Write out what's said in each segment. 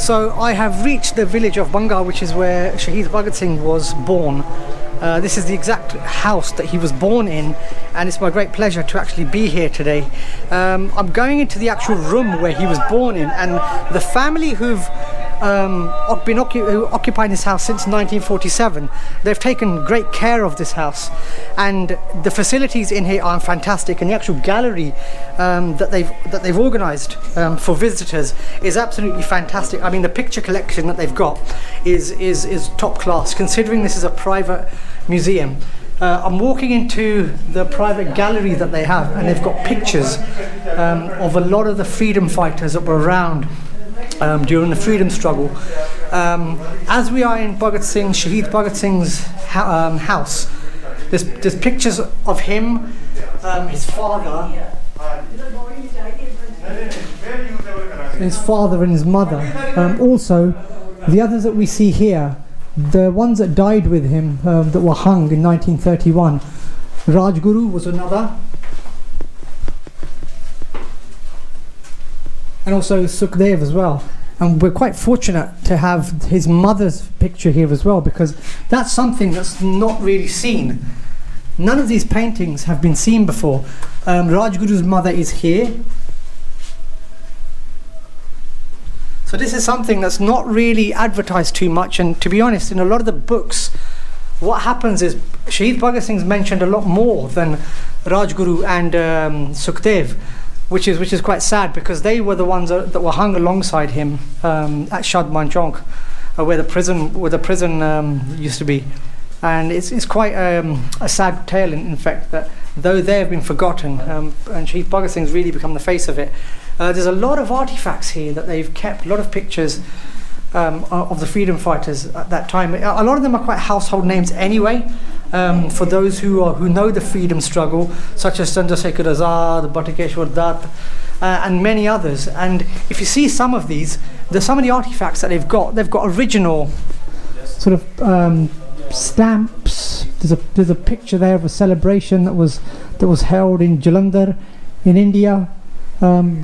So I have reached the village of Banga, which is where Shaheed Bhagat Singh was born. This is the exact house that he was born in, and it's my great pleasure to actually be here today. I'm going into the actual room where he was born in, and the family who've been occupying this house since 1947. They've taken great care of this house, and the facilities in here are fantastic, and the actual gallery that they've organised for visitors is absolutely fantastic. I mean, the picture collection that they've got is top class, considering this is a private museum. I'm walking into the private gallery that they have, and they've got pictures of a lot of the freedom fighters that were around during the freedom struggle. As we are in Shaheed Bhagat Singh's house, there's pictures of him, his father and his mother. Also, the others that we see here, the ones that died with him, that were hung in 1931. Rajguru was another. And also Sukhdev as well. And we're quite fortunate to have his mother's picture here as well, because that's something that's not really seen. None of these paintings have been seen before. Rajguru's mother is here. So this is something that's not really advertised too much, and to be honest, in a lot of the books, what happens is Shaheed Bhagat Singh's mentioned a lot more than Rajguru and Sukhdev. Which is quite sad, because they were the ones that were hung alongside him at Shadman Chowk, where the prison used to be, and it's quite a sad tale. In fact, that though they have been forgotten, and Shaheed Bhagat Singh's really become the face of it. There's a lot of artifacts here that they've kept, a lot of pictures of the freedom fighters at that time. A lot of them are quite household names anyway. For those who know the freedom struggle, such as Chandrasekhar Azad, Batukeshwar Dutt, and many others. And if you see some of these, some of the artifacts that they've got original sort of stamps. There's a picture there of a celebration that was held in Jalandhar in India.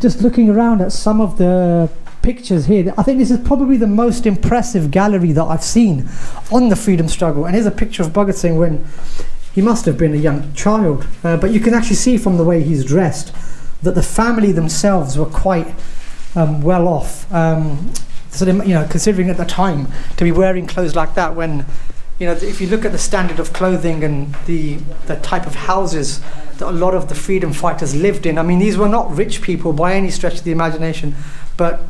Just looking around at some of the pictures here, I think this is probably the most impressive gallery that I've seen on the freedom struggle. And here's a picture of Bhagat Singh when he must have been a young child, but you can actually see from the way he's dressed that the family themselves were quite well off. So they, considering at the time to be wearing clothes like that, when if you look at the standard of clothing and the type of houses that a lot of the freedom fighters lived in, I mean, these were not rich people by any stretch of the imagination, but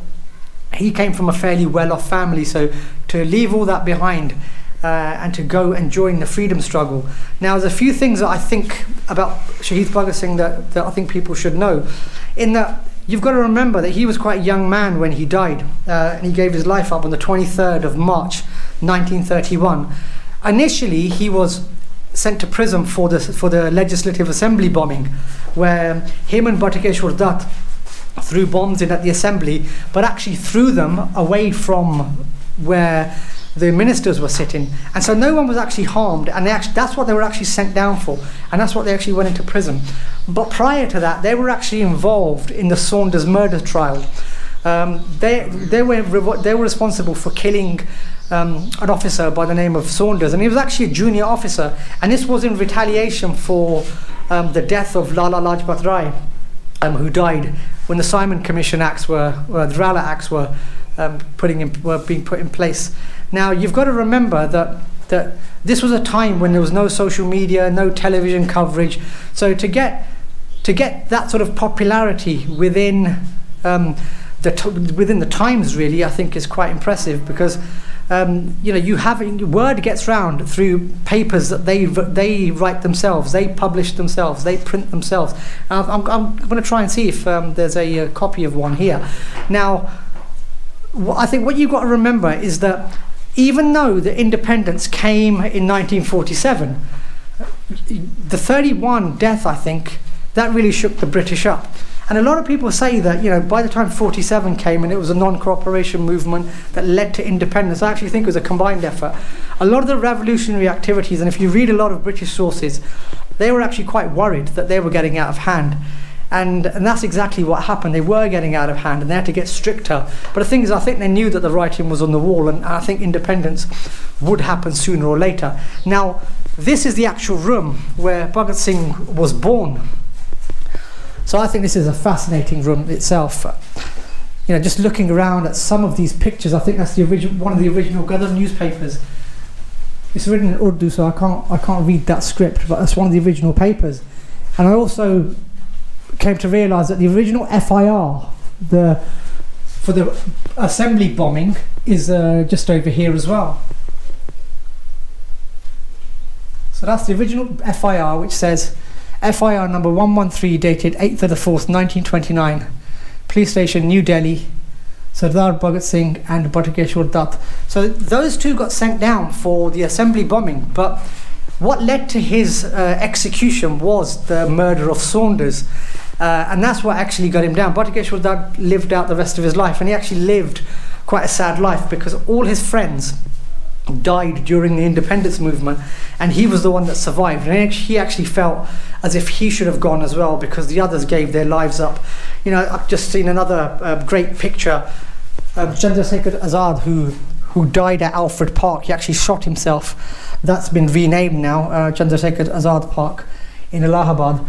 he came from a fairly well-off family, so to leave all that behind and to go and join the freedom struggle. Now, there's a few things that I think about Shaheed Bhagat Singh that I think people should know. In that, you've got to remember that he was quite a young man when he died, and he gave his life up on the 23rd of March 1931. Initially, he was sent to prison for the Legislative Assembly bombing, where him and Batukeshwar Dutt threw bombs in at the assembly, but actually threw them away from where the ministers were sitting, and so no one was actually harmed, and that's what they were actually sent down for, and that's what they actually went into prison. But prior to that, they were actually involved in the Saunders murder trial. They were responsible for killing an officer by the name of Saunders, and he was actually a junior officer, and this was in retaliation for the death of Lala Lajpat Rai, who died when the Simon Commission Acts the Rowlatt Acts were being put in place. Now, you've got to remember that this was a time when there was no social media, no television coverage. So to get that sort of popularity within the times, really, I think is quite impressive, because word gets round through papers that they write themselves, they publish themselves, they print themselves. I'm going to try and see if there's a copy of one here. Now, I think what you've got to remember is that even though the independence came in 1947, the 31 death, I think, that really shook the British up. And a lot of people say that, by the time 47 came and it was a non-cooperation movement that led to independence, I actually think it was a combined effort. A lot of the revolutionary activities, and if you read a lot of British sources, they were actually quite worried that they were getting out of hand. And that's exactly what happened. They were getting out of hand and they had to get stricter. But the thing is, I think they knew that the writing was on the wall, and I think independence would happen sooner or later. Now, this is the actual room where Bhagat Singh was born. So I think this is a fascinating room itself. You know, just looking around at some of these pictures, I think that's the original, one of the original Gadar newspapers. It's written in Urdu, so I can't read that script, but that's one of the original papers. And I also came to realise that the original FIR, for the assembly bombing, is just over here as well. So that's the original FIR, which says FIR number 113, dated 8th of the 4th, 1929, Police Station, New Delhi, Sardar Bhagat Singh and Batukeshwar Dutt. So those two got sent down for the assembly bombing, but what led to his execution was the murder of Saunders, and that's what actually got him down. Batukeshwar Dutt lived out the rest of his life, and he actually lived quite a sad life because all his friends died during the independence movement, and he was the one that survived. And he actually felt as if he should have gone as well because the others gave their lives up. You know, I've just seen another great picture. Chandrasekhar Azad, who died at Alfred Park, he actually shot himself. That's been renamed now, Chandrasekhar Azad Park in Allahabad.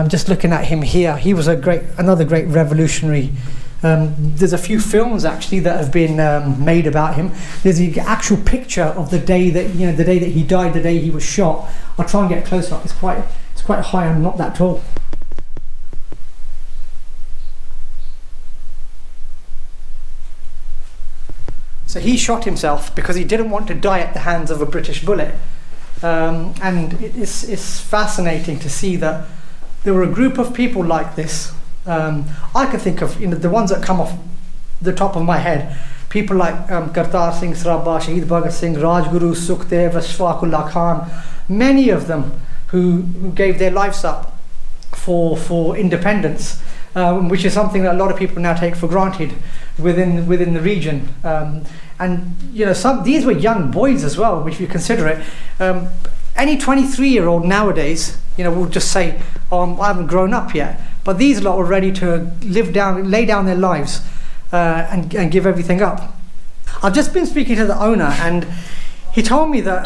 Just looking at him here, he was another great revolutionary. There's a few films actually that have been made about him. There's the actual picture of the day that he died, the day he was shot. I'll try and get close up. It's quite high. I'm not that tall. So he shot himself because he didn't want to die at the hands of a British bullet. And it's fascinating to see that there were a group of people like this. I can think of the ones that come off the top of my head. People like Kartar Singh Srabha, Shaheed Bhagat Singh, Rajguru, Sukhdev, Ashfaqullah Khan. Many of them who gave their lives up for independence, which is something that a lot of people now take for granted within the region. And these were young boys as well, if you consider it. Any 23-year-old nowadays, will just say, "Oh, I haven't grown up yet." But these lot were ready to lay down their lives and give everything up. I've just been speaking to the owner, and he told me that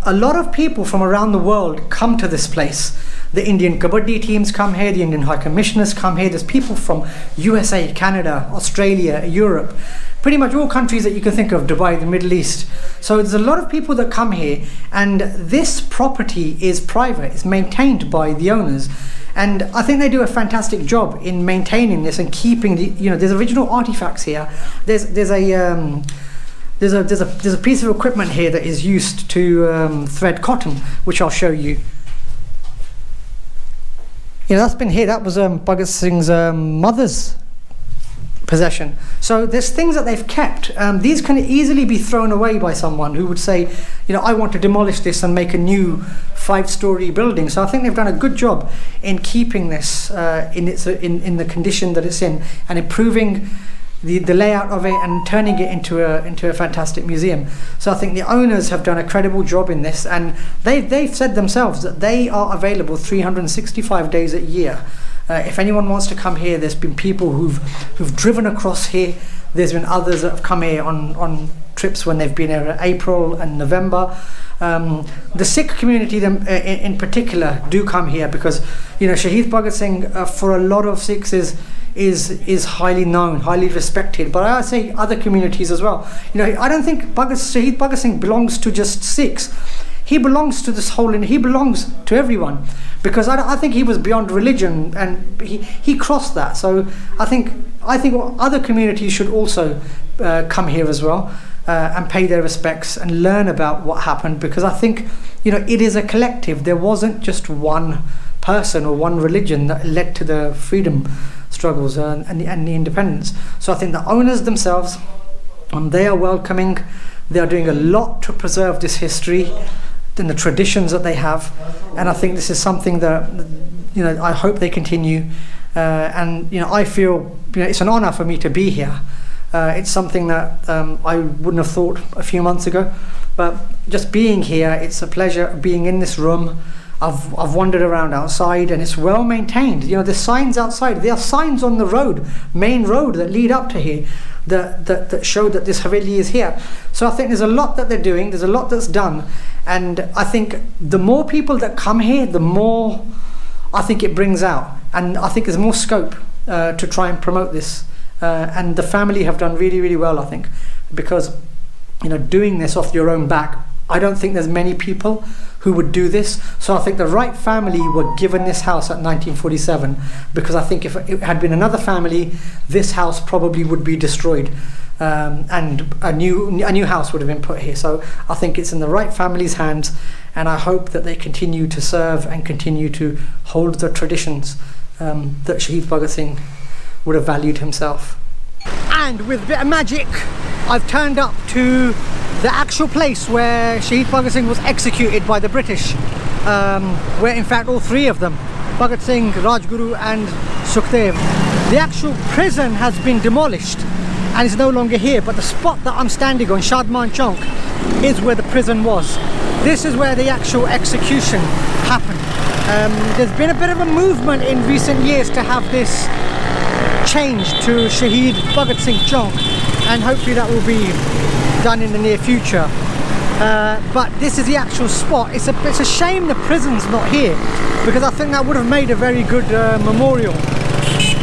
a lot of people from around the world come to this place. The Indian Kabaddi teams come here, the Indian High Commissioners come here, there's people from USA, Canada, Australia, Europe, pretty much all countries that you can think of, Dubai, the Middle East. So there's a lot of people that come here, and this property is private, it's maintained by the owners. And I think they do a fantastic job in maintaining this and keeping there's original artifacts here. There's a piece of equipment here that is used to thread cotton, which I'll show you. That's been here. That was Bhagat Singh's mother's possession. So there's things that they've kept. These can easily be thrown away by someone who would say, I want to demolish this and make a new 5-story building. So I think they've done a good job in keeping this in the condition that it's in, and improving the layout of it and turning it into a fantastic museum. So I think the owners have done a credible job in this, and they've said themselves that they are available 365 days a year. If anyone wants to come here, there's been people who've driven across here. There's been others that have come here on trips when they've been here in April and November. The Sikh community in particular do come here because Shaheed Bhagat Singh for a lot of Sikhs is highly known, highly respected. But I say other communities as well. I don't think Shaheed Bhagat Singh belongs to just Sikhs. He belongs to this whole, and he belongs to everyone, because I think he was beyond religion, and he crossed that. So I think other communities should also come here as well and pay their respects and learn about what happened, because I think it is a collective. There wasn't just one person or one religion that led to the freedom struggles and the independence. So I think the owners themselves, they are welcoming. They are doing a lot to preserve this history and the traditions that they have, and I think this is something that I hope they continue. And I feel it's an honor for me to be here. It's something that I wouldn't have thought a few months ago, but just being here, it's a pleasure being in this room. I've wandered around outside, and it's well maintained. You know, there's signs outside. There are signs on the road, main road that lead up to here, that show that this Haveli is here. So I think there's a lot that they're doing. There's a lot that's done, and I think the more people that come here, the more I think it brings out, and I think there's more scope to try and promote this. And the family have done really, really well, I think, because, you know, doing this off your own back, I don't think there's many people who would do this. So I think the right family were given this house at 1947, because I think if it had been another family, this house probably would be destroyed, and a new house would have been put here. So I think it's in the right family's hands, and I hope that they continue to serve and continue to hold the traditions that Shaheed Bhagat Singh would have valued himself. And with a bit of magic, I've turned up to the actual place where Shaheed Bhagat Singh was executed by the British, where in fact all three of them, Bhagat Singh, Rajguru and Sukhdev. The actual prison has been demolished and is no longer here, but the spot that I'm standing on, Shadman Chowk, is where the prison was. This is where the actual execution happened. There's been a bit of a movement in recent years to have this changed to Shaheed Bhagat Singh Chowk, and hopefully that will be done in the near future. But this is the actual spot. It's a shame the prison's not here, because I think that would have made a very good memorial,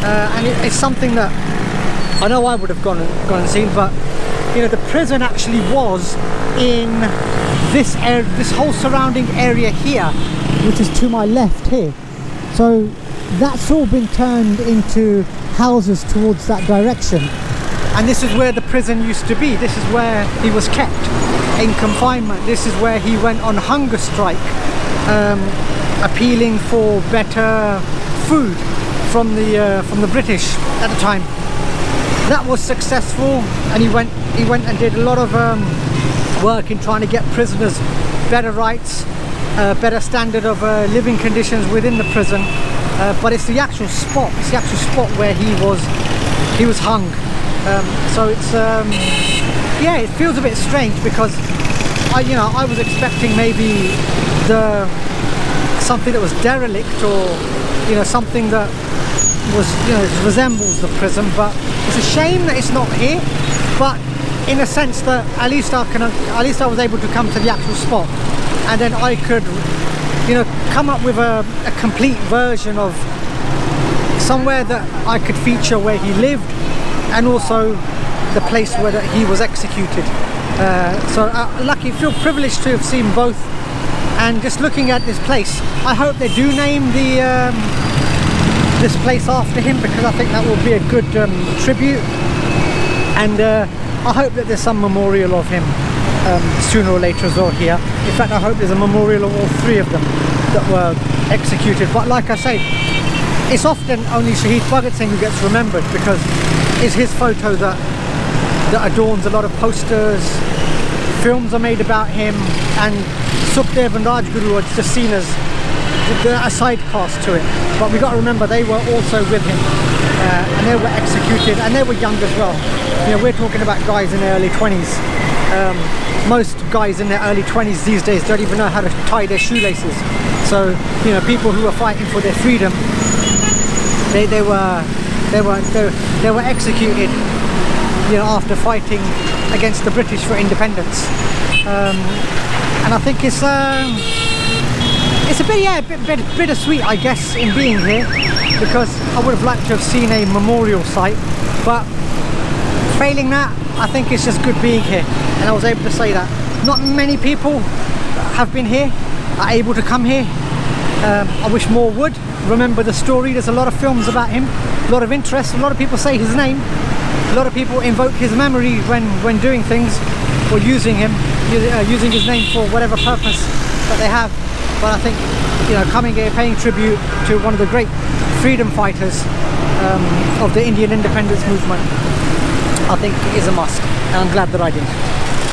and it's something that I know I would have gone and seen. But you know, the prison actually was in this area, this whole surrounding area here, which is to my left here. So that's all been turned into houses towards that direction, and this is where the prison used to be. This is where he was kept in confinement. This is where he went on hunger strike, appealing for better food from the British at the time. That was successful, and he went and did a lot of work in trying to get prisoners better rights, better standard of living conditions within the prison. But it's the actual spot. It's the actual spot where he was hung. So it's yeah, it feels a bit strange, because I was expecting maybe something that was derelict, or something that was resembles the prison. But it's a shame that it's not here. But in a sense that at least I was able to come to the actual spot, and then I could come up with a complete version of somewhere that I could feature where he lived, and also the place where he was executed. So lucky, feel privileged to have seen both. And just looking at this place, I hope they do name this place after him, because I think that will be a good tribute. And I hope that there's some memorial of him sooner or later as well here. In fact, I hope there's a memorial of all three of them that were executed. But like I say, it's often only Shaheed Bhagat Singh who gets remembered, because it's his photo that adorns a lot of posters. Films are made about him, and Sukhdev and Rajguru are just seen as a side cast to it. But we got to remember, they were also with him, and they were executed, and they were young as well. We're talking about guys in their early 20s. Most guys in their early 20s these days don't even know how to tie their shoelaces. So people who are fighting for their freedom, they were executed after fighting against the British for independence. And I think it's a bit bittersweet, I guess, in being here, because I would have liked to have seen a memorial site, but failing that, I think it's just good being here, and I was able to say that. Not many people have been here, are able to come here. I wish more would remember the story. There's a lot of films about him, a lot of interest, a lot of people say his name, a lot of people invoke his memory when doing things, or using using his name for whatever purpose that they have. But I think coming here, paying tribute to one of the great freedom fighters of the Indian independence movement, I think is a must, and I'm glad that I did.